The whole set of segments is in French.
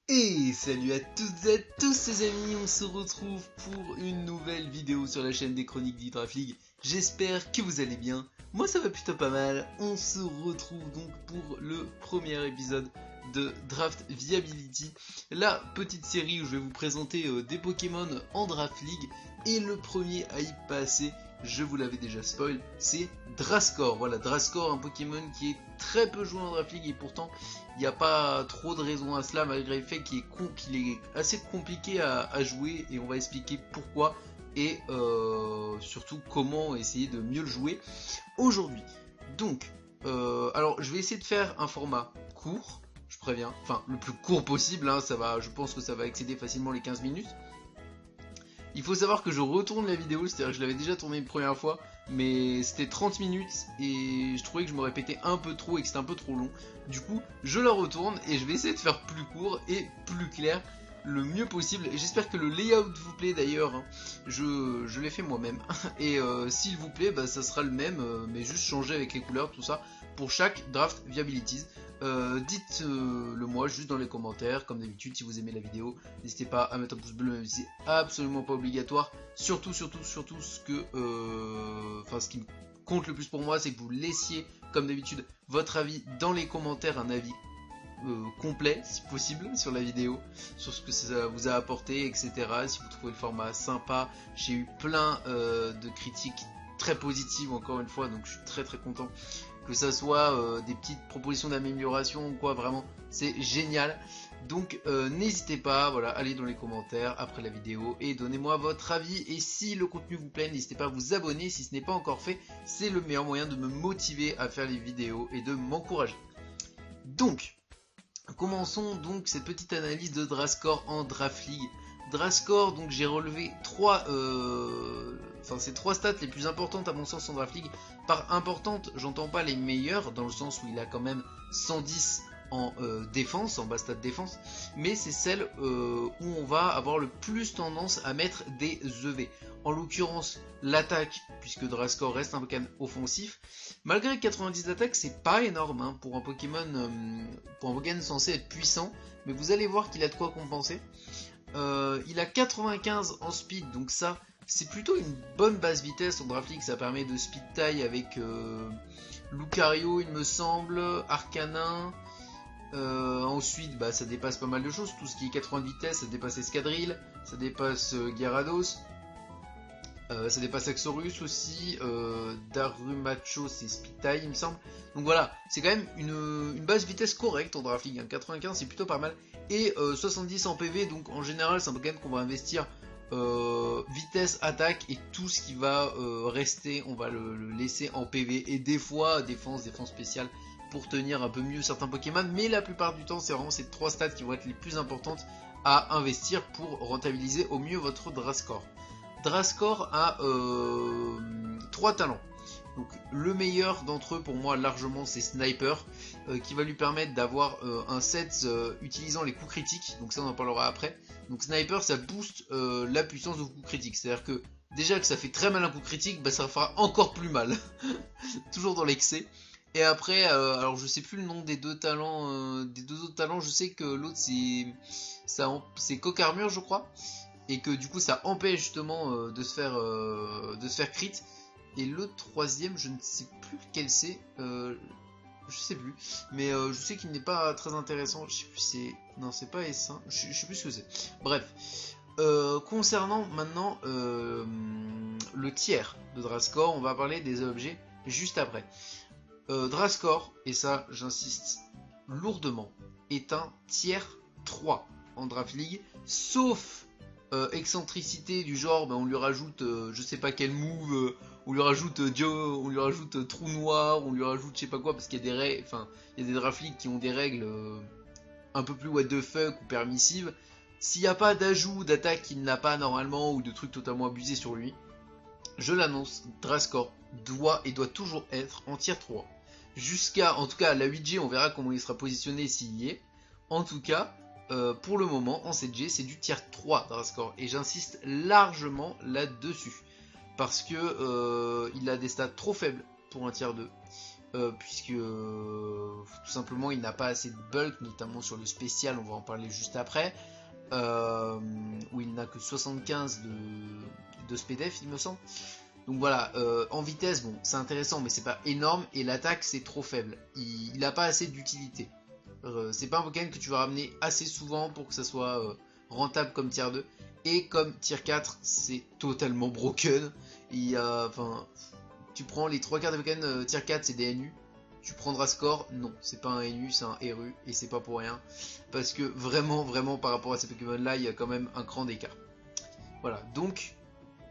Et salut à toutes et à tous les amis, on se retrouve pour une nouvelle vidéo sur la chaîne des chroniques d'Hydraf League. J'espère que vous allez bien, moi ça va plutôt pas mal. On se retrouve donc pour le premier épisode de Draft Viability, la petite série où je vais vous présenter des Pokémon en Draft League. Et le premier à y passer, je vous l'avais déjà spoil, c'est Drascore. Voilà, Drascore, un Pokémon qui est très peu joué en Draft League et pourtant il n'y a pas trop de raison à cela, malgré le fait qu'il est assez compliqué à jouer, et on va expliquer pourquoi et surtout comment essayer de mieux le jouer aujourd'hui. Donc, alors je vais essayer de faire un format court, je préviens, enfin le plus court possible, hein, je pense que ça va excéder facilement les 15 minutes. Il faut savoir que je retourne la vidéo, c'est-à-dire que je l'avais déjà tournée une première fois, mais c'était 30 minutes et je trouvais que je me répétais un peu trop et que c'était un peu trop long. Du coup, je la retourne et je vais essayer de faire plus court et plus clair le mieux possible. Et j'espère que le layout vous plaît d'ailleurs, hein. Je l'ai fait moi-même. Et s'il vous plaît, bah, ça sera le même, mais juste changer avec les couleurs, tout ça, pour chaque draft viabilities. Dites-le moi juste dans les commentaires, comme d'habitude. Si vous aimez la vidéo, n'hésitez pas à mettre un pouce bleu, même si c'est absolument pas obligatoire. Surtout ce qui compte le plus pour moi, c'est que vous laissiez comme d'habitude votre avis dans les commentaires, un avis complet si possible sur la vidéo, sur ce que ça vous a apporté, etc. Si vous trouvez le format sympa, j'ai eu plein de critiques très positives encore une fois, donc je suis très content. Que ça soit des petites propositions d'amélioration ou quoi, vraiment c'est génial. Donc n'hésitez pas, voilà, allez dans les commentaires après la vidéo et donnez-moi votre avis. Et si le contenu vous plaît, n'hésitez pas à vous abonner si ce n'est pas encore fait. C'est le meilleur moyen de me motiver à faire les vidéos et de m'encourager. Donc, commençons donc cette petite analyse de Drascore en Draft League. Drascore, donc j'ai relevé ces trois stats les plus importantes à mon sens en Draft League. Par importante, j'entends pas les meilleures, dans le sens où il a quand même 110 en défense, en bas stat défense, mais c'est celle où on va avoir le plus tendance à mettre des EV. En l'occurrence, l'attaque, puisque Drascore reste un Pokémon offensif. Malgré 90 d'attaque, c'est pas énorme hein, pour un Pokémon censé être puissant, mais vous allez voir qu'il a de quoi compenser. Il a 95 en speed, donc ça c'est plutôt une bonne base vitesse en Draft League. Ça permet de speed taille avec Lucario il me semble, Arcanin. Ensuite bah, ça dépasse pas mal de choses, tout ce qui est 80 de vitesse, ça dépasse Escadrille, ça dépasse Gyarados, ça dépasse Axorus aussi, Darumacho c'est speed taille il me semble. Donc voilà, c'est quand même une base vitesse correcte en Draft League, hein. 95 c'est plutôt pas mal. Et 70 en PV, donc en général c'est un Pokémon qu'on va investir vitesse, attaque, et tout ce qui va rester on va le laisser en PV. Et des fois défense spéciale pour tenir un peu mieux certains Pokémon, mais la plupart du temps c'est vraiment ces trois stats qui vont être les plus importantes à investir pour rentabiliser au mieux votre Drascore. Drascore a 3 talents. Donc le meilleur d'entre eux pour moi largement c'est Sniper, qui va lui permettre d'avoir un set utilisant les coups critiques, donc ça on en parlera après. Donc Sniper ça booste la puissance de coups critiques, c'est à dire que déjà que ça fait très mal un coup critique, bah, ça fera encore plus mal, toujours dans l'excès. Et après, alors je sais plus le nom des deux talents, des deux autres talents, je sais que l'autre c'est Coq Armure je crois, et que du coup ça empêche justement de se faire crit. Et le troisième, je ne sais plus lequel c'est, je sais plus, mais je sais qu'il n'est pas très intéressant. Je sais plus, non, c'est pas S1, je sais plus ce que c'est. Bref, concernant maintenant le tiers de Drascore, on va parler des objets juste après. Drascore, et ça j'insiste lourdement, est un tiers 3 en Draft League, sauf excentricité du genre on lui rajoute je sais pas quel move, on lui rajoute on lui rajoute trou noir, on lui rajoute je sais pas quoi, parce qu'il y a des règles, enfin il y a des Draft League qui ont des règles un peu plus what the fuck ou permissives. S'il n'y a pas d'ajout d'attaque qu'il n'a pas normalement ou de trucs totalement abusés sur lui, je l'annonce, Drascore doit toujours être en tier 3. Jusqu'à, en tout cas, la 8G, on verra comment il sera positionné s'il y est. En tout cas, pour le moment, en 7G, c'est du tier 3 Drascore. Et j'insiste largement là-dessus. Parce que il a des stats trop faibles pour un tier 2. puisque tout simplement il n'a pas assez de bulk, notamment sur le spécial, on va en parler juste après, où il n'a que 75 de SPDF il me semble. Donc voilà, en vitesse, bon, c'est intéressant, mais c'est pas énorme, et l'attaque, c'est trop faible. Il a pas assez d'utilité. C'est pas un Pokémon que tu vas ramener assez souvent pour que ça soit rentable comme tier 2. Et comme tier 4, c'est totalement broken. Enfin, tu prends les 3 quarts des Pokémon tier 4, c'est des NU. Tu prendras score, non, c'est pas un NU, c'est un RU, et c'est pas pour rien. Parce que vraiment, par rapport à ces Pokémon-là, il y a quand même un cran d'écart. Voilà, donc...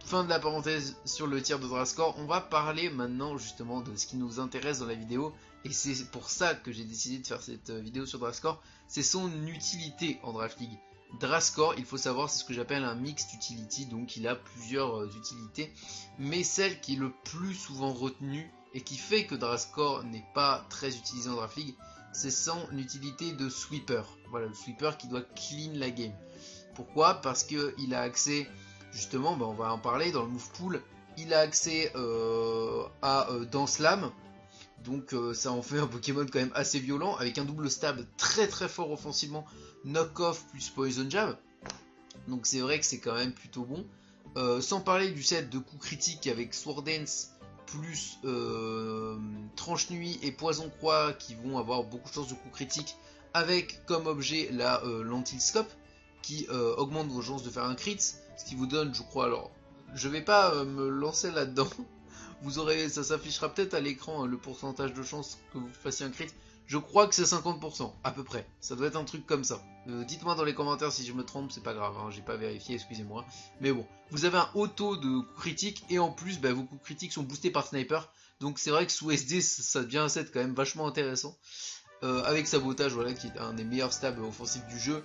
Fin de la parenthèse sur le tir de Drascore, on va parler maintenant justement de ce qui nous intéresse dans la vidéo, et c'est pour ça que j'ai décidé de faire cette vidéo sur Drascore, c'est son utilité en Draft League. Drascore, il faut savoir, c'est ce que j'appelle un mixed utility, donc il a plusieurs utilités, mais celle qui est le plus souvent retenue, et qui fait que Drascore n'est pas très utilisé en Draft League, c'est son utilité de sweeper. Voilà, le sweeper qui doit clean la game. Pourquoi? Parce qu'il a accès... Justement, on va en parler dans le move pool. Il a accès à Dance Lame. Donc ça en fait un Pokémon quand même assez violent. Avec un double stab très fort offensivement. Knock off plus Poison Jab. Donc c'est vrai que c'est quand même plutôt bon. Sans parler du set de coups critiques avec Sword Dance plus Tranche Nuit et Poison Croix qui vont avoir beaucoup de chances de coups critiques. Avec comme objet la Lentilscope qui augmente vos chances de faire un crit. Ce qui vous donne, je crois, alors, je vais pas me lancer là-dedans. Vous aurez, ça s'affichera peut-être à l'écran, le pourcentage de chance que vous fassiez un crit. Je crois que c'est 50%, à peu près. Ça doit être un truc comme ça. Dites-moi dans les commentaires si je me trompe, c'est pas grave, hein, j'ai pas vérifié, excusez-moi. Mais bon, vous avez un haut taux de coups critiques, et en plus, vos coups critiques sont boostés par Sniper. Donc c'est vrai que sous SD, ça devient un set quand même vachement intéressant. Avec Sabotage, voilà, qui est un des meilleurs stabs offensifs du jeu.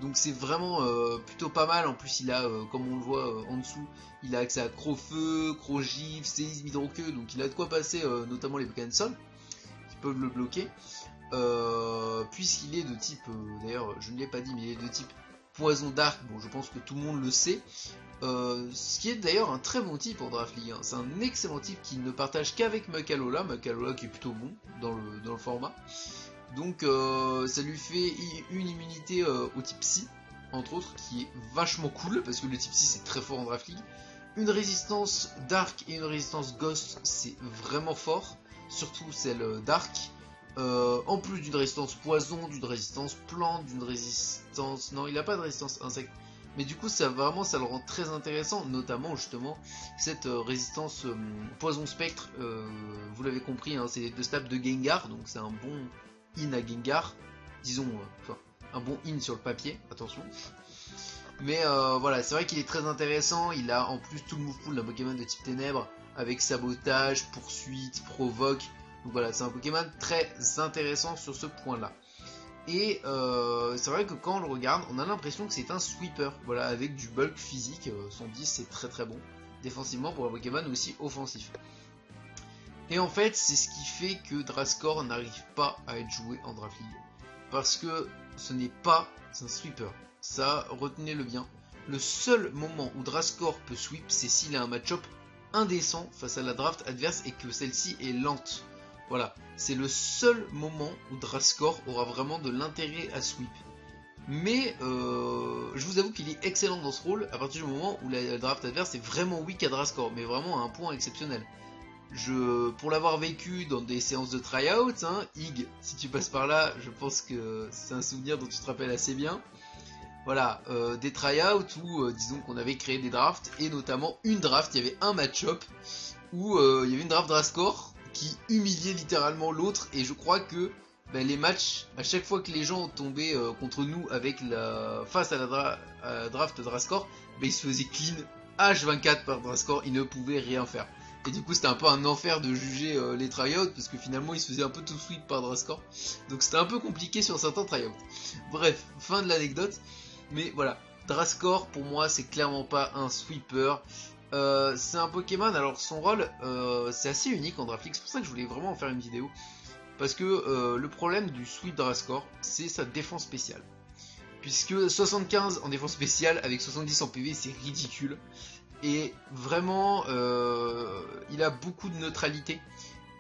Donc c'est vraiment plutôt pas mal. En plus, il a, comme on le voit en dessous, il a accès à Crofeu, Crogif, Séisme, Hydroqueux. Donc il a de quoi passer, notamment les Pokémon Sol, qui peuvent le bloquer. Puisqu'il est de type, d'ailleurs, je ne l'ai pas dit, mais il est de type Poison Dark. Bon, je pense que tout le monde le sait. Ce qui est d'ailleurs un très bon type en Draft League. Hein. C'est un excellent type qui ne partage qu'avec Macalola. Macalola qui est plutôt bon dans le format. Donc ça lui fait une immunité au type Psy, entre autres, qui est vachement cool, parce que le type Psy c'est très fort en Draft League. Une résistance Dark et une résistance Ghost, c'est vraiment fort, surtout celle Dark. En plus d'une résistance Poison, d'une résistance Plante, d'une résistance... Non, il n'a pas de résistance Insecte. Mais du coup, ça le rend très intéressant, notamment justement cette résistance Poison Spectre, vous l'avez compris, hein, c'est deux stabs de Gengar, donc c'est un bon... in à Gengar, disons, enfin, un bon in sur le papier, attention. Mais voilà, c'est vrai qu'il est très intéressant, il a en plus tout le move pool d'un Pokémon de type Ténèbres, avec Sabotage, Poursuite, Provoque, donc voilà, c'est un Pokémon très intéressant sur ce point-là. Et c'est vrai que quand on le regarde, on a l'impression que c'est un sweeper, voilà, avec du bulk physique, 110 c'est très bon, défensivement pour un Pokémon aussi offensif. Et en fait, c'est ce qui fait que Drascore n'arrive pas à être joué en Draft League. Parce que ce n'est pas un sweeper. Ça, retenez-le bien. Le seul moment où Drascore peut sweep, c'est s'il a un match-up indécent face à la draft adverse et que celle-ci est lente. Voilà, c'est le seul moment où Drascore aura vraiment de l'intérêt à sweep. Mais je vous avoue qu'il est excellent dans ce rôle à partir du moment où la draft adverse est vraiment weak à Drascore, mais vraiment à un point exceptionnel. Pour l'avoir vécu dans des séances de try-out, hein, Ig, si tu passes par là, je pense que c'est un souvenir dont tu te rappelles assez bien. Voilà, des try-out où, disons qu'on avait créé des drafts, et notamment une draft, il y avait un match-up où il y avait une draft Drascore qui humiliait littéralement l'autre, et je crois que les matchs, à chaque fois que les gens tombaient contre nous avec face à la draft Drascore, ils se faisaient clean H24 par Drascore, ils ne pouvaient rien faire. Et du coup c'était un peu un enfer de juger les tryouts parce que finalement ils se faisaient un peu tout sweep par Drascore. Donc c'était un peu compliqué sur certains tryouts. Bref, fin de l'anecdote. Mais voilà, Drascore pour moi c'est clairement pas un sweeper. C'est un Pokémon, alors son rôle c'est assez unique en Draft League, c'est pour ça que je voulais vraiment en faire une vidéo. Parce que le problème du sweep Drascore c'est sa défense spéciale. Puisque 75 en défense spéciale avec 70 en PV c'est ridicule. Et vraiment, il a beaucoup de neutralité.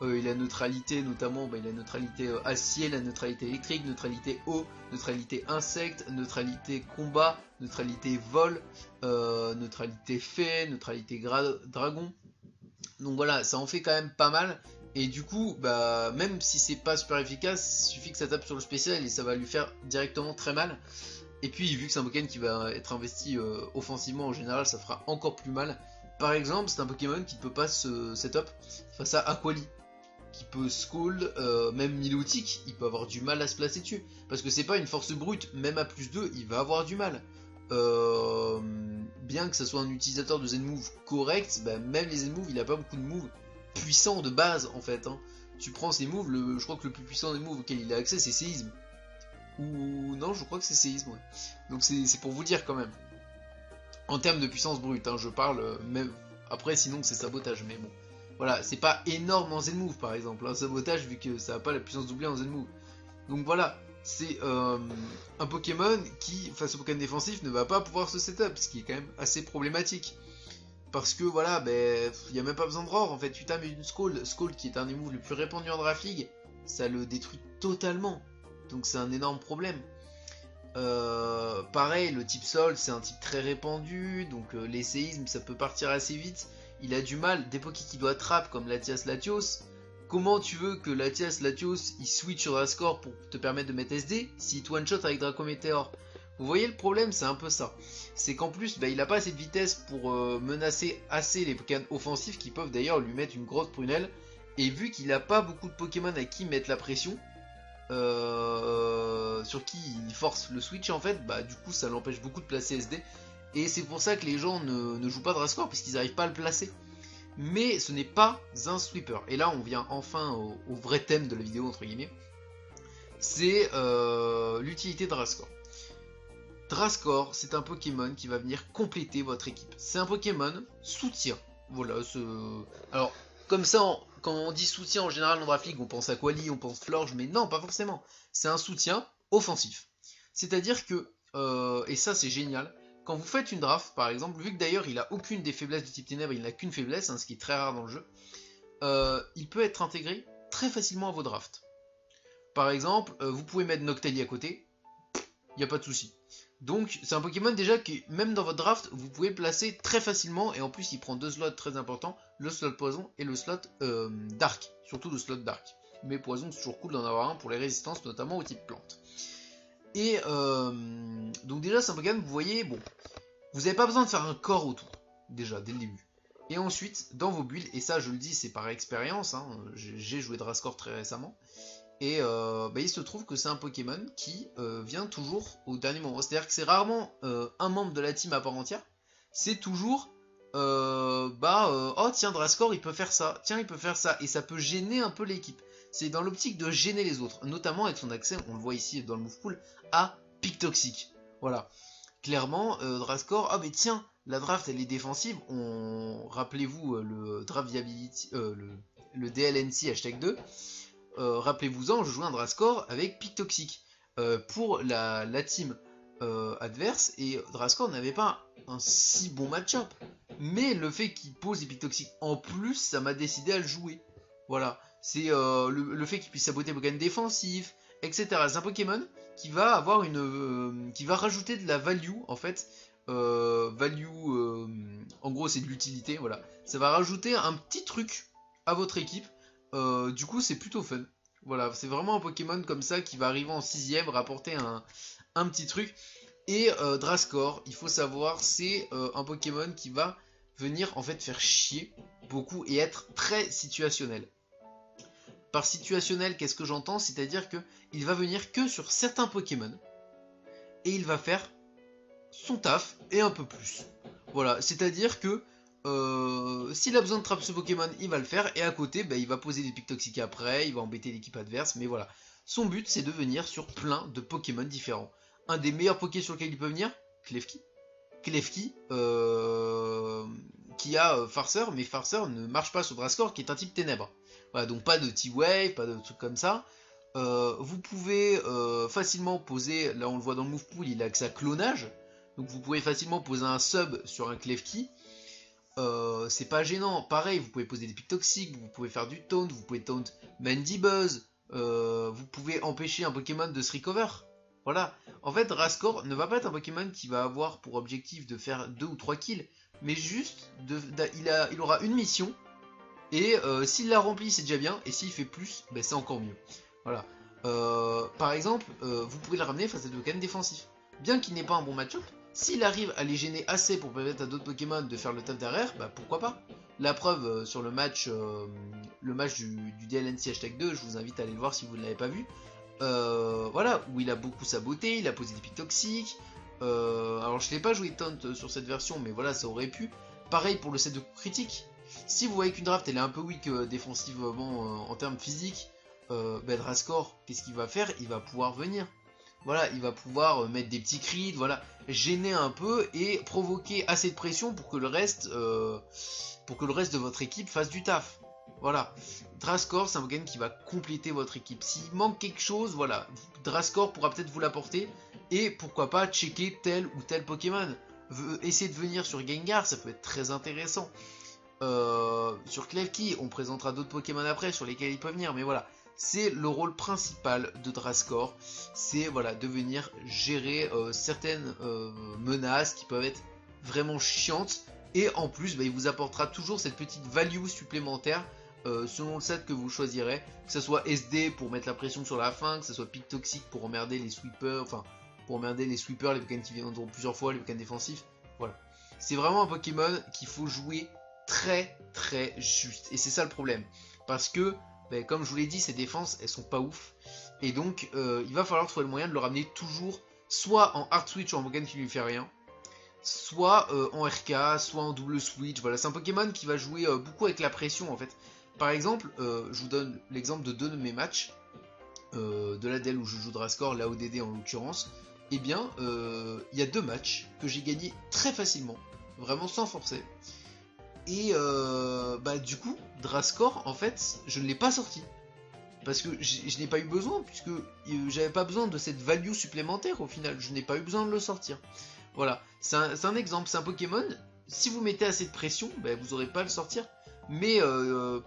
il a neutralité notamment, il a neutralité acier, la neutralité électrique, neutralité eau, neutralité insecte, neutralité combat, neutralité vol, neutralité fée, neutralité dragon. Donc voilà, ça en fait quand même pas mal. Et du coup, même si c'est pas super efficace, il suffit que ça tape sur le spécial et ça va lui faire directement très mal. Et puis vu que c'est un Pokémon qui va être investi offensivement en général, ça fera encore plus mal. Par exemple, c'est un Pokémon qui ne peut pas se setup face à Aquali, qui peut Scald, même Milotic, il peut avoir du mal à se placer dessus. Parce que c'est pas une force brute, même à +2, il va avoir du mal. Bien que ça soit un utilisateur de Zen-Move correct, même les Zen-Move, il a pas beaucoup de moves puissants de base en fait. Hein. Tu prends ses moves, je crois que le plus puissant des moves auquel il a accès, c'est Séisme. Ou non, je crois que c'est Séisme, ouais. Donc c'est pour vous dire quand même. En termes de puissance brute, hein, je parle même. Après, sinon c'est sabotage, mais bon. Voilà, c'est pas énorme en Zen-Move par exemple, hein, sabotage, vu que ça n'a pas la puissance doublée en Zen-Move. Donc voilà, c'est un Pokémon qui, face au Pokémon défensif, ne va pas pouvoir se setup, ce qui est quand même assez problématique. Parce que voilà, il n'y a même pas besoin de roar en fait, tu t'as une Scald, Scald qui est un des moves les plus répandus en Draft League, ça le détruit totalement. Donc c'est un énorme problème. Pareil, le type sol c'est un type très répandu, donc les séismes ça peut partir assez vite. Il a du mal, des Poké qui doit trap comme Latias Latios. Comment tu veux que Latias Latios il switch sur Drascore pour te permettre de mettre SD s'il te one shot avec Draco Meteor? Vous voyez le problème, c'est un peu ça. C'est qu'en plus il a pas assez de vitesse pour menacer assez les Pokémon offensifs qui peuvent d'ailleurs lui mettre une grosse prunelle. Et vu qu'il a pas beaucoup de Pokémon à qui mettre la pression, sur qui il force le switch en fait, du coup ça l'empêche beaucoup de placer SD. Et c'est pour ça que les gens ne jouent pas Drascore parce qu'ils n'arrivent pas à le placer. Mais ce n'est pas un sweeper. Et là on vient enfin au vrai thème de la vidéo entre guillemets. C'est l'utilité de Drascore. Drascore, c'est un Pokémon qui va venir compléter votre équipe. C'est un Pokémon soutien. Voilà, alors comme ça, quand on dit soutien en général en Draft League, on pense à Quali, on pense Florge, mais non, pas forcément. C'est un soutien offensif. C'est-à-dire que, et ça c'est génial, quand vous faites une draft, par exemple, vu que d'ailleurs il a aucune des faiblesses du type ténèbres, il n'a qu'une faiblesse, hein, ce qui est très rare dans le jeu, il peut être intégré très facilement à vos drafts. Par exemple, vous pouvez mettre Noctali à côté, il n'y a pas de souci. Donc c'est un Pokémon déjà qui, même dans votre draft, vous pouvez placer très facilement, et en plus il prend deux slots très importants, le slot poison et le slot dark, surtout le slot dark. Mais poison c'est toujours cool d'en avoir un pour les résistances, notamment au type plante. Et donc déjà c'est un Pokémon, vous voyez, bon, vous n'avez pas besoin de faire un corps autour, déjà, dès le début. Et ensuite, dans vos builds, et ça je le dis c'est par expérience, hein, j'ai joué Drascore très récemment, et il se trouve que c'est un Pokémon qui vient toujours au dernier moment. C'est-à-dire que c'est rarement un membre de la team à part entière. C'est toujours oh tiens Drascore il peut faire ça, tiens il peut faire ça. Et ça peut gêner un peu l'équipe. C'est dans l'optique de gêner les autres. Notamment avec son accès, on le voit ici dans le move pool, à Pic Toxic. Voilà. Clairement, Drascore, ah mais tiens, la draft elle est défensive. Rappelez-vous le draft viability, le DLNC hashtag 2. Rappelez-vous-en, je jouais un Drascore avec Pic Toxic pour la team adverse, et Drascore n'avait pas un si bon match-up. Mais le fait qu'il pose des Pic Toxic en plus, ça m'a décidé à le jouer. Voilà, c'est le fait qu'il puisse saboter Pokémon défensif, etc. C'est un Pokémon qui va avoir qui va rajouter de la value en fait. En gros c'est de l'utilité, voilà. Ça va rajouter un petit truc à votre équipe. Du coup c'est plutôt fun. Voilà, c'est vraiment un Pokémon comme ça qui va arriver en 6ème, rapporter un petit truc. Et Drascore, il faut savoir, c'est un Pokémon qui va venir en fait faire chier beaucoup et être très situationnel. Par situationnel, qu'est-ce que j'entends? C'est-à-dire que il va venir que sur certains Pokémon et il va faire son taf et un peu plus. Voilà, c'est-à-dire que s'il a besoin de trap ce Pokémon, il va le faire, et à côté, il va poser des pics toxiques après, il va embêter l'équipe adverse, mais voilà. Son but, c'est de venir sur plein de Pokémon différents. Un des meilleurs Poké sur lequel il peut venir, Klefki. Klefki, qui a Farceur, mais Farceur ne marche pas sur Drascore, qui est un type ténèbres. Voilà, donc pas de T-Wave, pas de trucs comme ça. Vous pouvez facilement poser, là on le voit dans le move pool, il a accès à clonage, donc vous pouvez facilement poser un sub sur un Klefki. c'est pas gênant. Pareil, vous pouvez poser des pics toxiques, vous pouvez faire du taunt, vous pouvez taunt Mandibuzz, vous pouvez empêcher un Pokémon de se recover. Voilà. En fait, Rascore ne va pas être un Pokémon qui va avoir pour objectif de faire 2 ou 3 kills, mais juste, il aura une mission, et s'il la remplit, c'est déjà bien, et s'il fait plus, ben, c'est encore mieux. Voilà. Par exemple, vous pouvez le ramener face à des Pokémon défensifs. Bien qu'il n'ait pas un bon match-up, s'il arrive à les gêner assez pour permettre à d'autres Pokémon de faire le taf derrière, bah pourquoi pas. La preuve sur le match du DLNC hashtag 2, je vous invite à aller le voir si vous ne l'avez pas vu. Voilà, où il a beaucoup saboté, il a posé des pics toxiques. Alors je ne l'ai pas joué taunt sur cette version, mais voilà, ça aurait pu. Pareil pour le set de coups critiques. Si vous voyez qu'une draft elle est un peu weak défensivement en termes physiques, ben, Rascore, qu'est-ce qu'il va faire? Il va pouvoir venir. Voilà, il va pouvoir mettre des petits cris, voilà, gêner un peu et provoquer assez de pression pour que le reste de votre équipe fasse du taf. Voilà, Drascore, c'est un Pokémon qui va compléter votre équipe. S'il manque quelque chose, voilà, Drascore pourra peut-être vous l'apporter. Et pourquoi pas checker tel ou tel Pokémon. Essayer de venir sur Gengar, ça peut être très intéressant. Sur Klefki, on présentera d'autres Pokémon après sur lesquels il peut venir, mais voilà. C'est le rôle principal de Drascore, c'est voilà, de venir gérer certaines menaces qui peuvent être vraiment chiantes, et en plus bah, il vous apportera toujours cette petite value supplémentaire selon le set que vous choisirez, que ce soit SD pour mettre la pression sur la fin, que ce soit pic toxique pour emmerder les sweepers, enfin pour emmerder les sweepers, les Pokémon qui viennent plusieurs fois, les Pokémon défensifs, voilà. C'est vraiment un Pokémon qu'il faut jouer très très juste, et c'est ça le problème, parce que ben, comme je vous l'ai dit, ses défenses elles sont pas ouf, et donc il va falloir trouver le moyen de le ramener toujours soit en hard switch ou en Pokémon qui lui fait rien, soit en RK, soit en double switch. Voilà, c'est un Pokémon qui va jouer beaucoup avec la pression en fait. Par exemple, je vous donne l'exemple de 2 de mes matchs, de l'ADL où je joue Drascore, la ODD en l'occurrence. Et bien, il y a 2 matchs que j'ai gagné très facilement, vraiment sans forcer. Et bah du coup, Drascore, en fait, je ne l'ai pas sorti. Parce que je n'ai pas eu besoin, puisque j'avais pas besoin de cette value supplémentaire au final. Je n'ai pas eu besoin de le sortir. Voilà, c'est un exemple, c'est un Pokémon. Si vous mettez assez de pression, bah, vous n'aurez pas à le sortir. Mais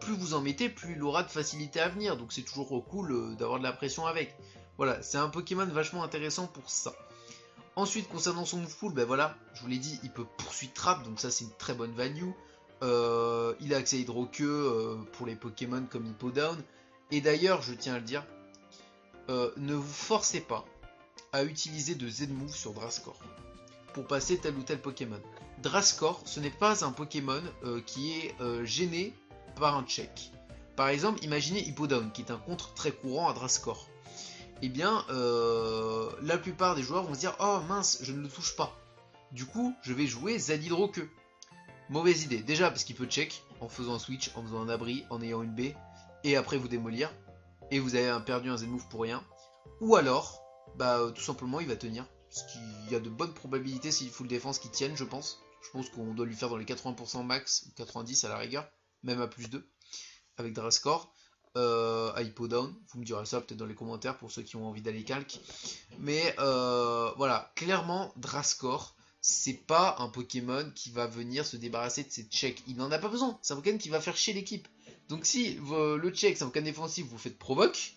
plus vous en mettez, plus il aura de facilité à venir. Donc c'est toujours cool d'avoir de la pression avec. Voilà, c'est un Pokémon vachement intéressant pour ça. Ensuite, concernant son move pool, ben voilà, je vous l'ai dit, il peut poursuivre Trap, donc ça c'est une très bonne value. Il a accès à Hydro-Queue pour les Pokémon comme Hippowdon. Et d'ailleurs, je tiens à le dire, ne vous forcez pas à utiliser de Z-Move sur Drascore pour passer tel ou tel Pokémon. Drascore, ce n'est pas un Pokémon qui est gêné par un check. Par exemple, imaginez Hippowdon, qui est un contre très courant à Drascore. Eh bien, la plupart des joueurs vont se dire « Oh mince, je ne le touche pas. Du coup, je vais jouer Z-Hydro-Queue. » Mauvaise idée, déjà parce qu'il peut check en faisant un switch, en faisant un abri, en ayant une baie, et après vous démolir, et vous avez perdu un Z-Move pour rien. Ou alors, bah tout simplement il va tenir, parce qu'il y a de bonnes probabilités s'il full défense qu'il tienne, je pense. Je pense qu'on doit lui faire dans les 80% max, 90 à la rigueur, même à plus 2, avec Drascore. À Hippowdon, vous me direz ça peut-être dans les commentaires pour ceux qui ont envie d'aller calque. Mais voilà, clairement Drascore, c'est pas un Pokémon qui va venir se débarrasser de ses checks. Il n'en a pas besoin. C'est un Pokémon qui va faire chier l'équipe. Donc si le check, c'est un Pokémon défensif, vous faites provoque,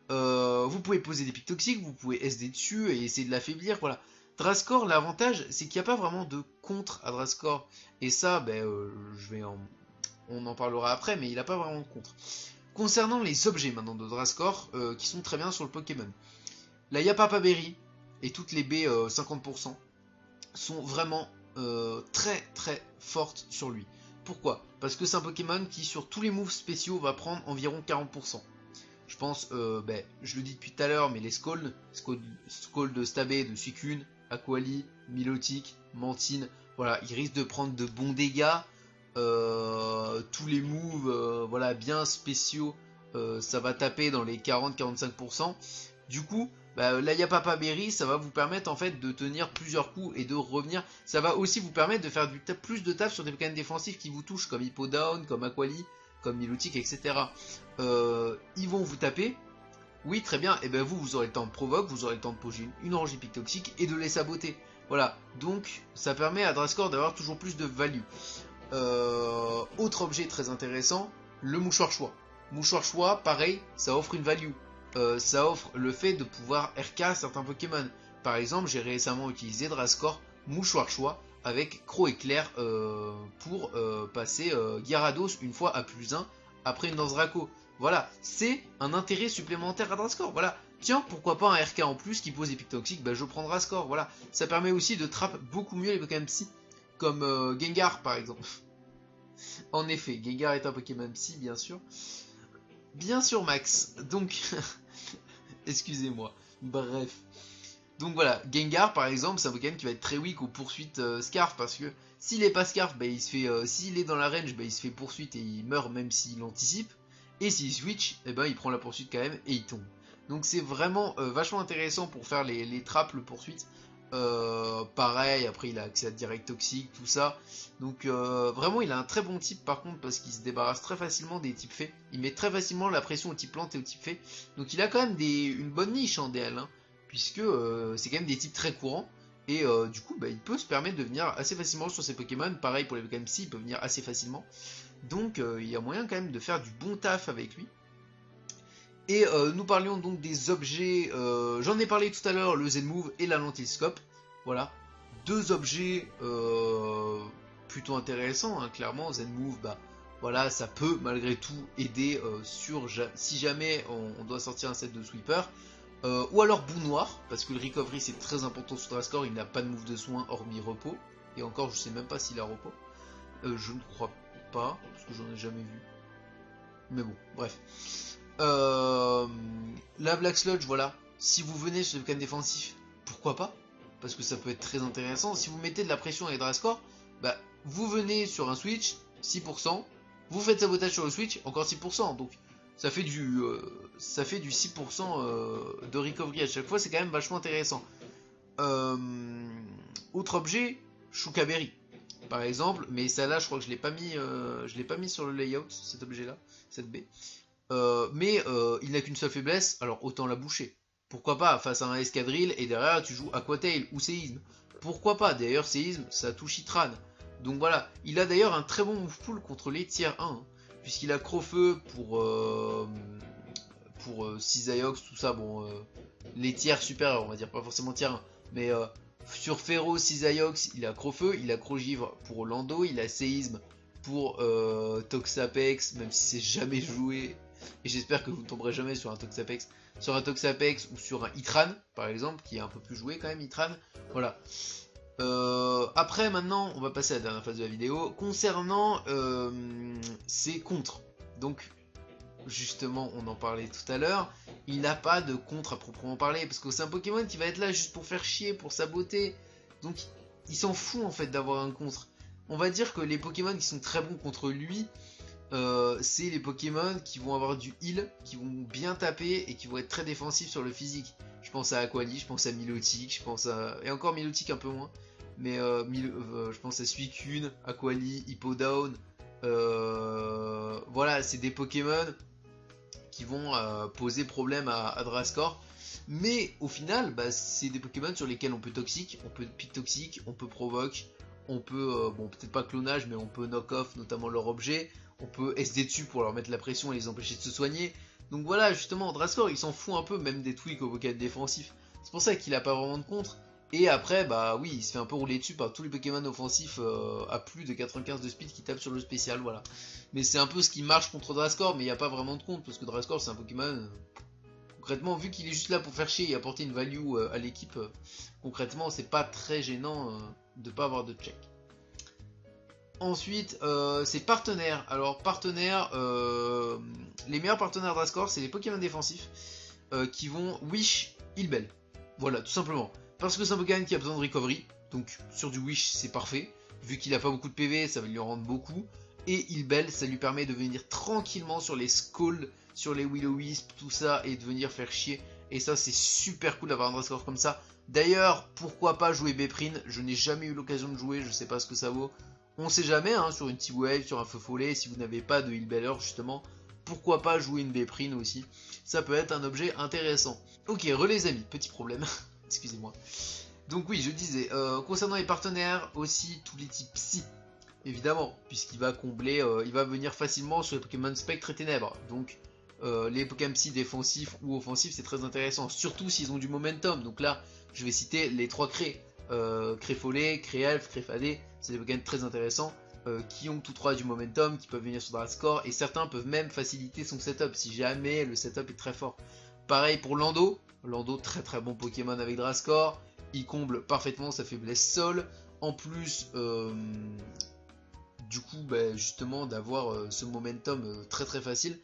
vous pouvez poser des pics toxiques, vous pouvez SD dessus et essayer de l'affaiblir. Voilà. Drascore, l'avantage, c'est qu'il n'y a pas vraiment de contre à Drascore. Et ça, ben, on en parlera après, mais il n'a pas vraiment de contre. Concernant les objets maintenant de Drascore, qui sont très bien sur le Pokémon. La Yapapa Berry et toutes les baies 50% sont vraiment très très fortes sur lui. Pourquoi? Parce que c'est un Pokémon qui sur tous les moves spéciaux va prendre environ 40%. Je pense, je le dis depuis tout à l'heure, mais les Scald de Stabé, de Suicune, Aquali, Milotic, Mantine, voilà, ils risquent de prendre de bons dégâts. Tous les moves voilà, bien spéciaux, ça va taper dans les 40-45%. Du coup, la Yapapa Berry, ça va vous permettre en fait de tenir plusieurs coups et de revenir. Ça va aussi vous permettre de faire plus de taf sur des Pokémon défensifs qui vous touchent, comme Hippowdon, comme Aquali, comme Milotic, etc. Ils vont vous taper. Oui, très bien, et bien vous aurez le temps de provoque, vous aurez le temps de poser une orange épique toxique et de les saboter. Voilà, donc ça permet à Drascore d'avoir toujours plus de value. Autre objet très intéressant, le mouchoir choix. Mouchoir choix, pareil, ça offre une value. Ça offre le fait de pouvoir RK certains Pokémon. Par exemple, j'ai récemment utilisé Drascore mouchoir choix avec Croc éclair pour passer Gyarados une fois à +1 après une lance Draco. Voilà, c'est un intérêt supplémentaire à Drascore. Voilà, tiens, pourquoi pas un RK en plus qui pose des pics toxiques, bah, je prends Drascore. Voilà, ça permet aussi de trap beaucoup mieux les Pokémon Psy, comme Gengar par exemple. En effet, Gengar est un Pokémon Psy, bien sûr. Bien sûr, Max. Donc, excusez-moi. Bref. Donc voilà, Gengar par exemple, c'est un Pokémon qui va être très weak aux poursuites Scarf, parce que s'il est pas Scarf, bah, il se fait, s'il est dans la range, bah, il se fait poursuite et il meurt même s'il anticipe. Et s'il switch, eh ben, il prend la poursuite quand même et il tombe. Donc c'est vraiment vachement intéressant pour faire les trappes, le poursuite. Pareil, après il a accès à direct toxique, tout ça. Donc vraiment il a un très bon type par contre, parce qu'il se débarrasse très facilement des types faits. Il met très facilement la pression au type plante et au type fait. Donc il a quand même une bonne niche en DL, hein, puisque c'est quand même des types très courants. Et du coup bah, il peut se permettre de venir assez facilement sur ses Pokémon. Pareil pour les Pokémon Psy, il peut venir assez facilement. Donc il y a moyen quand même de faire du bon taf avec lui. Et nous parlions donc des objets, j'en ai parlé tout à l'heure, le Zenmove et la lentilscope. Voilà, deux objets plutôt intéressants, hein, clairement. Zenmove, bah voilà, ça peut malgré tout aider si jamais on doit sortir un set de sweeper. Ou alors bout noir, parce que le recovery c'est très important sur Drascore, il n'a pas de move de soin hormis repos. Et encore, je sais même pas s'il a repos. Je ne crois pas, parce que j'en ai jamais vu. Mais bon, bref. La Black Sludge, voilà. Si vous venez sur le can défensif, pourquoi pas? Parce que ça peut être très intéressant. Si vous mettez de la pression avec Drascore, bah, vous venez sur un switch, 6%. Vous faites sabotage sur le switch, encore 6%. Donc ça fait du 6% de recovery à chaque fois. C'est quand même vachement intéressant. Autre objet, Shukaberry. Par exemple, mais celle-là, je crois que je l'ai pas mis sur le layout, cet objet-là, cette baie. Mais il n'a qu'une seule faiblesse, alors autant la boucher. Pourquoi pas, face à un escadrille, et derrière tu joues Aquatail ou Séisme. Pourquoi pas, d'ailleurs Séisme, ça touche Itran. Donc voilà, il a d'ailleurs un très bon move pool contre les tiers 1, hein, puisqu'il a Crofeu pour Cisaiox, tout ça, bon, les tiers supérieurs, on va dire, pas forcément tiers 1, mais sur Ferro, Cisaiox, il a Crofeu, il a Crogivre pour Lando, il a Séisme pour Toxapex, même si c'est jamais joué. Et j'espère que vous ne tomberez jamais sur un Toxapex. Sur un Toxapex ou sur un Itran, par exemple, qui est un peu plus joué quand même, Itran. Voilà. Après, maintenant, on va passer à la dernière phase de la vidéo. Concernant ses contres. Donc, justement, on en parlait tout à l'heure. Il n'a pas de contre à proprement parler. Parce que c'est un Pokémon qui va être là juste pour faire chier, pour saboter. Donc, il s'en fout en fait d'avoir un contre. On va dire que les Pokémon qui sont très bons contre lui, c'est les Pokémon qui vont avoir du heal, qui vont bien taper et qui vont être très défensifs sur le physique. Je pense à Aquali, je pense à Milotic, je pense à... Et encore Milotic un peu moins. Mais je pense à Suicune, Aquali, Hippowdon. Voilà, c'est des Pokémon qui vont poser problème à Drascore. Mais au final, bah, c'est des Pokémon sur lesquels on peut toxique, on peut pic toxique, on peut provoque, on peut, bon peut-être pas clonage, mais on peut knock off notamment leur objet, on peut SD dessus pour leur mettre la pression et les empêcher de se soigner. Donc voilà, justement, Drascore il s'en fout un peu même des tweaks au Pokémon défensif. C'est pour ça qu'il a pas vraiment de contre. Et après, bah oui, il se fait un peu rouler dessus par tous les Pokémon offensifs à plus de 95 de speed qui tapent sur le spécial, voilà. Mais c'est un peu ce qui marche contre Drascore, mais il n'y a pas vraiment de contre, parce que Drascore c'est un Pokémon... concrètement, vu qu'il est juste là pour faire chier et apporter une value à l'équipe, concrètement c'est pas très gênant de pas avoir de check. Ensuite, c'est partenaires. Alors partenaires, les meilleurs partenaires Drascore c'est les Pokémon défensifs qui vont Wish, Heal-Bell. Voilà, tout simplement. Parce que c'est un Pokémon qui a besoin de recovery, donc sur du Wish c'est parfait. Vu qu'il a pas beaucoup de PV, ça va lui en rendre beaucoup. Et Heal-Bell, ça lui permet de venir tranquillement sur les Scald, sur les Will-O-Wisp, tout ça, et de venir faire chier. Et ça c'est super cool d'avoir un Drascore comme ça. D'ailleurs, pourquoi pas jouer Béprin? Je n'ai jamais eu l'occasion de jouer, je sais pas ce que ça vaut. On sait jamais, hein, sur une T-Wave, sur un Feu Follet, si vous n'avez pas de Heal-Beller justement, pourquoi pas jouer une Béprin aussi. Ça peut être un objet intéressant. Ok, les amis, petit problème. Excusez-moi. Donc oui, je disais, concernant les partenaires, aussi tous les types Psy. évidemment, puisqu'il va combler, il va venir facilement sur les Pokémon Spectre et Ténèbres. Donc les Pokémon Psy défensifs ou offensifs, c'est très intéressant, surtout s'ils ont du momentum. Donc là, je vais citer les 3 crés, Créfollet, Créelf, Créfadé, c'est des Pokémon très intéressants. Qui ont tous 3 du momentum, qui peuvent venir sur Drascore, et certains peuvent même faciliter son setup, si jamais le setup est très fort. Pareil pour Lando, Lando très très bon Pokémon avec Drascore, il comble parfaitement sa faiblesse sol, en plus du coup justement d'avoir ce momentum très très facile.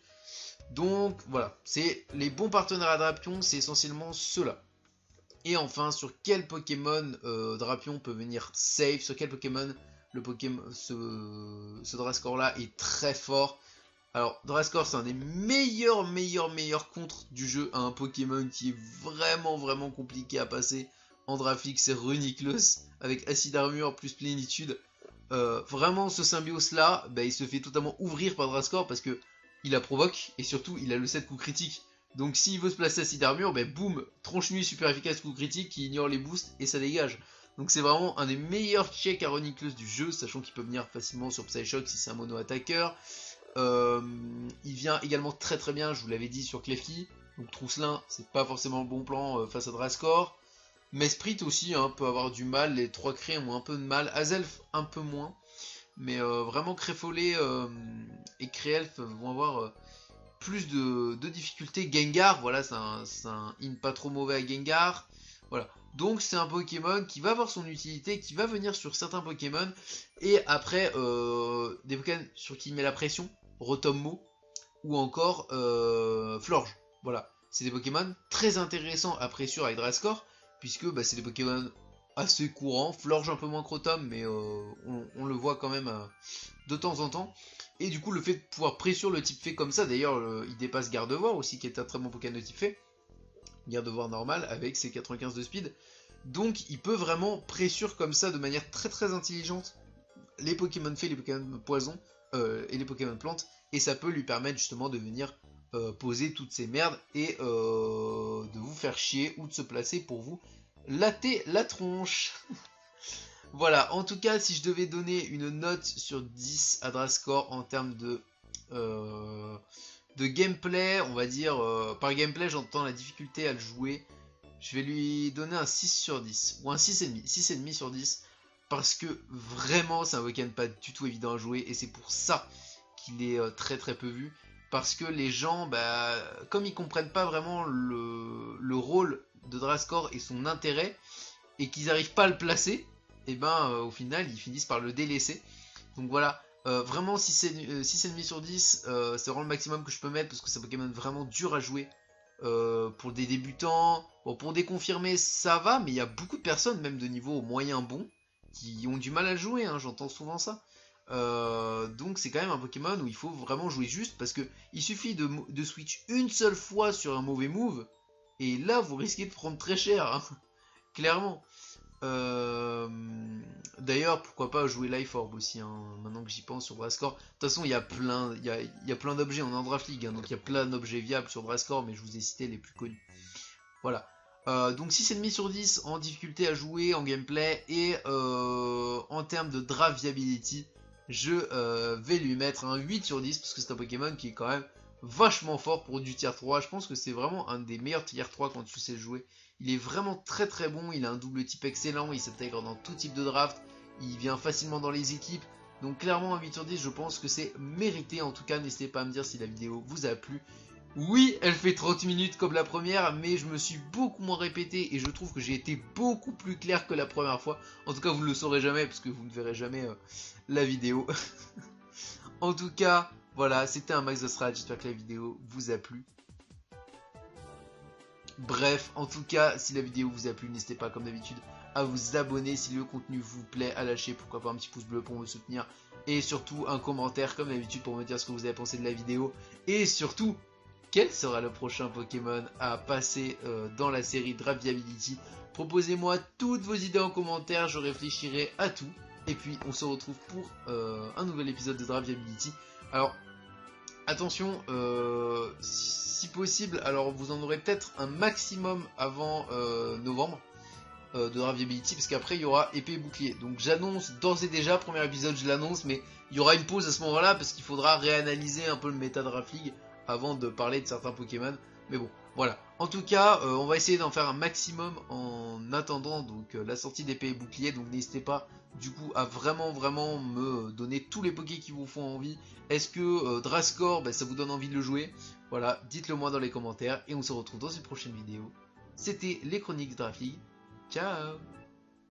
Donc voilà, c'est les bons partenaires à Drapion, c'est essentiellement ceux-là. Et enfin, sur quel Pokémon Drapion peut venir safe, sur quel Pokémon le Pokémon, ce Drascore là est très fort. Alors Drascore c'est un des meilleurs contres du jeu à un Pokémon qui est vraiment compliqué à passer en Drafix, c'est Reuniclus avec Acide Armure plus Plénitude. Vraiment ce symbiose là, il se fait totalement ouvrir par Drascore parce que il la provoque et surtout il a le set coup critique. Donc s'il veut se placer Acide Armure, boum, tronche nuit super efficace coup critique qui ignore les boosts et ça dégage. Donc c'est vraiment un des meilleurs checks à Reuniclus du jeu, sachant qu'il peut venir facilement sur Psyshock si c'est un mono attaqueur. Il vient également très bien, je vous l'avais dit, sur Klefki. Donc Trousselin, c'est pas forcément le bon plan face à Drascore. Mesprit aussi peut avoir du mal, les 3 crés ont un peu de mal. Azelf un peu moins. Mais vraiment Créfollet et Créelf vont avoir plus de difficultés. Gengar, voilà, c'est un in pas trop mauvais à Gengar. Voilà. Donc c'est un Pokémon qui va avoir son utilité, qui va venir sur certains Pokémon. Et après, des Pokémon sur qui il met la pression, Rotommo, ou encore Florge. Voilà. C'est des Pokémon très intéressants à pressure avec Drascore, puisque c'est des Pokémon assez courants. Florge un peu moins que Rotom, mais on le voit quand même de temps en temps. Et du coup, le fait de pouvoir pressure le type fée comme ça, d'ailleurs, il dépasse Gardevoir aussi, qui est un très bon Pokémon de type fée. Gardevoir normal avec ses 95 de speed. Donc il peut vraiment pressure comme ça de manière très intelligente les Pokémon fées, les Pokémon poison et les Pokémon plantes. Et ça peut lui permettre justement de venir poser toutes ces merdes et de vous faire chier ou de se placer pour vous latter la tronche. Voilà, en tout cas si je devais donner une note sur 10 à Drascore en termes de gameplay, on va dire, par gameplay j'entends la difficulté à le jouer, je vais lui donner un 6 sur 10, ou un 6,5, 6,5 sur 10, parce que vraiment c'est un Pokémon pas du tout évident à jouer, et c'est pour ça qu'il est très peu vu, parce que les gens, comme ils comprennent pas vraiment le rôle de Drascore et son intérêt, et qu'ils n'arrivent pas à le placer, et au final ils finissent par le délaisser. Donc voilà, vraiment 6,5 sur 10, c'est vraiment le maximum que je peux mettre parce que c'est un Pokémon vraiment dur à jouer pour des débutants. Bon, pour des confirmés ça va, mais il y a beaucoup de personnes, même de niveau moyen bon, qui ont du mal à le jouer, j'entends souvent ça. Donc c'est quand même un Pokémon où il faut vraiment jouer juste parce que il suffit de switch une seule fois sur un mauvais move et là vous risquez de prendre très cher, clairement. D'ailleurs, pourquoi pas jouer Life Orb aussi, maintenant que j'y pense sur Drascore. De toute façon, il y a plein d'objets en Draft League, donc il y a plein d'objets viables sur Drascore, mais je vous ai cité les plus connus. Voilà. Donc 6,5 sur 10 en difficulté à jouer, en gameplay, et en termes de draft viability, je vais lui mettre un 8 sur 10, parce que c'est un Pokémon qui est quand même vachement fort pour du tier 3. Je pense que c'est vraiment un des meilleurs tier 3 quand tu sais le jouer. Il est vraiment très bon, il a un double type excellent, il s'intègre dans tout type de draft, il vient facilement dans les équipes. Donc clairement un 8 sur 10, je pense que c'est mérité. En tout cas, n'hésitez pas à me dire si la vidéo vous a plu. Oui, elle fait 30 minutes comme la première, mais je me suis beaucoup moins répété et je trouve que j'ai été beaucoup plus clair que la première fois. En tout cas, vous ne le saurez jamais parce que vous ne verrez jamais la vidéo. En tout cas, voilà, c'était un Max de Strat, j'espère que la vidéo vous a plu. Bref, en tout cas, si la vidéo vous a plu, n'hésitez pas comme d'habitude à vous abonner si le contenu vous plaît, à lâcher pourquoi pas un petit pouce bleu pour me soutenir et surtout un commentaire comme d'habitude pour me dire ce que vous avez pensé de la vidéo et surtout quel sera le prochain Pokémon à passer dans la série Draft Viability. Proposez-moi toutes vos idées en commentaire, je réfléchirai à tout et puis on se retrouve pour un nouvel épisode de Draft Viability. Alors attention, si possible, alors vous en aurez peut-être un maximum avant novembre. de Draft Viability, parce qu'après il y aura épée et bouclier. Donc j'annonce d'ores et déjà, premier épisode je l'annonce, mais il y aura une pause à ce moment-là, parce qu'il faudra réanalyser un peu le méta Draft League avant de parler de certains Pokémon. Mais bon, voilà. En tout cas, on va essayer d'en faire un maximum en attendant donc la sortie d'épée et bouclier. Donc n'hésitez pas du coup à vraiment me donner tous les Pokés qui vous font envie. Est-ce que Drascore, ça vous donne envie de le jouer? Voilà, dites-le moi dans les commentaires et on se retrouve dans une prochaine vidéo. C'était les chroniques Draft League. Ciao!